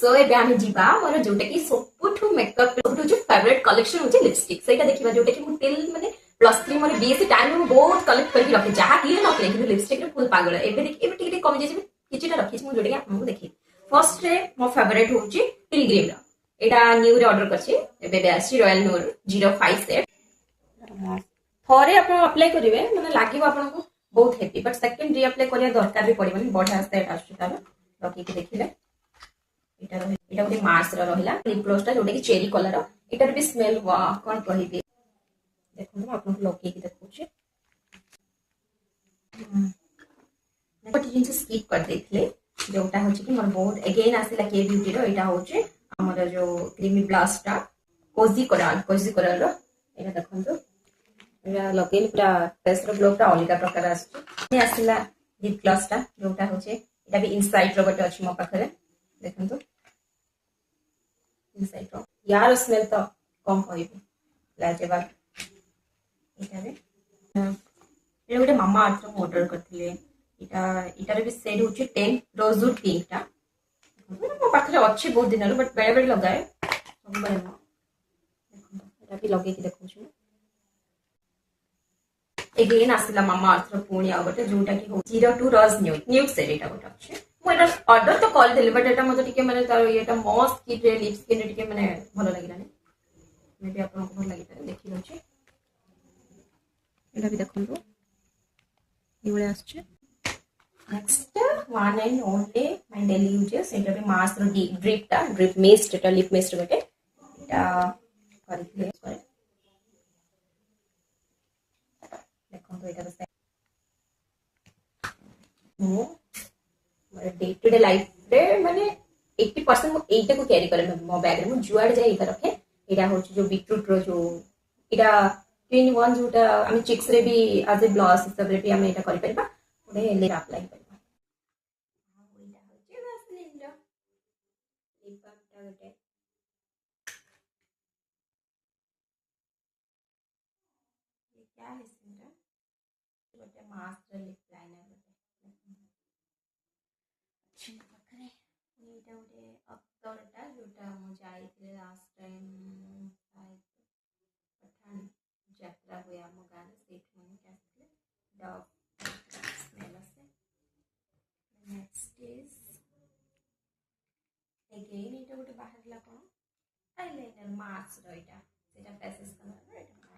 सो एबे आमे जिबा मोर जोटा कि सबुठु मेकअप सबुठु जो फेवरेट कलेक्शन होची लिपस्टिक सेटा देखिबा जोटा कि मु टिल माने +3 मोर बीएससी टाइम मु बहुत कलेक्ट करके रखे जहा कि न कि लिपस्टिक रे फुल पागल एबे देखि एबे टिके कम जेछि किछिटा रखिछि मु जोटा कि आपन देखि फर्स्ट रे मो फेवरेट होची पिलग्रिम रा एटा न्यू रे ऑर्डर करछि एबे बेसी रॉयल नूर 05 सेट थरे अपन अप्लाई करिवे माने लागिबो आपन को बहुत हेवी बट सेकंड री अप्लाई करिया दरकार भी पड़िबनी बढ़िया सेट आछी तार रखि के देखिले এটা এটা ଗୋଟେ ମାର୍ସ ର ରହିଲା ଲିପ୍ ଗ୍ଲୋସ୍ ଟା ଯୋଉଟା କି ଚେରି କଲର ଏଟାର ବି ସ୍ମେଲ କଣ କହିବି ଦେଖନ୍ତୁ ମୁଁ ଆପଣଙ୍କୁ ଲଗେଇକି ଦେଖଉଛି ଗୋଟେ ଜିନିଷ ସ୍କିପ୍ କରିଦେଇଥିଲେ ଯୋଉଟା ହଉଛି କି ମୋର ବହୁତ ଏଗେନ୍ ଆସିଲା କେ ବ୍ୟୁଟି ର ଏଇଟା ହଉଛି ଆମର ଯୋଉ କ୍ରିମି ବ୍ଲସ୍ ଟା କୋଜି କୋରାଲ ର ଏଇଟା ଦେଖନ୍ତୁ ଏଇଟା ଲଗେଇଲି ପୁରା ଫେସ୍ ର ଗ୍ଲୋ ଟା ଅଲଗା ପ୍ରକାର ଆସୁଛି ଆସିଲା ଲିପ୍ ଗ୍ଲୋସ୍ ଟା ଯୋଉଟା ହଉଛି ଏଇଟା ବି ଇନସାଇଡ୍ ର ଗୋଟେ ଅଛି ମୋ ପାଖରେ देखंतु इनसाइड रो यार स्मेल तो कम होइबे लाजवाब इटारे ये गोटे मामा अर्थ रो ऑर्डर करथिले इटारे भी सेड होची 10 रोजवुड पिंक टा मो पाखरे अछि बहुत दिन रो बट बेले बेले लगाए सब बेले देखंतु एटा भी लगे कि देखौछु एगेन आसिला मामा अर्थ रो पुणी आ गोटे जोटा कि हो 02 रोज न्यू सेड एटा गोटे अछि ऑर्डर तो कॉल देले बट एटा मते टिके माने तार एटा मॉस किट रे लिप्स किन टिके माने भलो लागिलानी मे भी आपन को भलो लागि पारे देखि लछि एटा भी देखंतु एबळे आछे next one and only my daily uses एटा भी मास रो ड्रिप मिस्ट एटा लिप मिस्ट बटे एटा करथिले करे देखंतु एटा बस मो डे टू डे लाइफ रे माने 80% मो एटा को कैरी करे मो बैग रे मो जुआड जाय एटा रखे एटा होची जो बीटरूट रो जो एटा 2 in 1 जोटा हम चिक्स रे भी एज ए ब्लश सब रे भी हम एटा करि परबा ओडे ले अप्लाई करबा एटा होची वैसलीन रो लिप बाम टा गोटे ये क्या है सिंटा गोटे मास्क लिप लाइनर अच्छी पाखरे एटा गोटे अत्तरटा जोटा मु जाइथिले लास्ट टाइम शायद पठान यात्रा हुए आम गाँव सेठ मन के आसते डव स्मेल आसे नेक्स्ट इज अगेन एटा गोटे बाहरला कोन आईलाइनर मास्क रो एटा सेटा फेसेस कलर रो एटा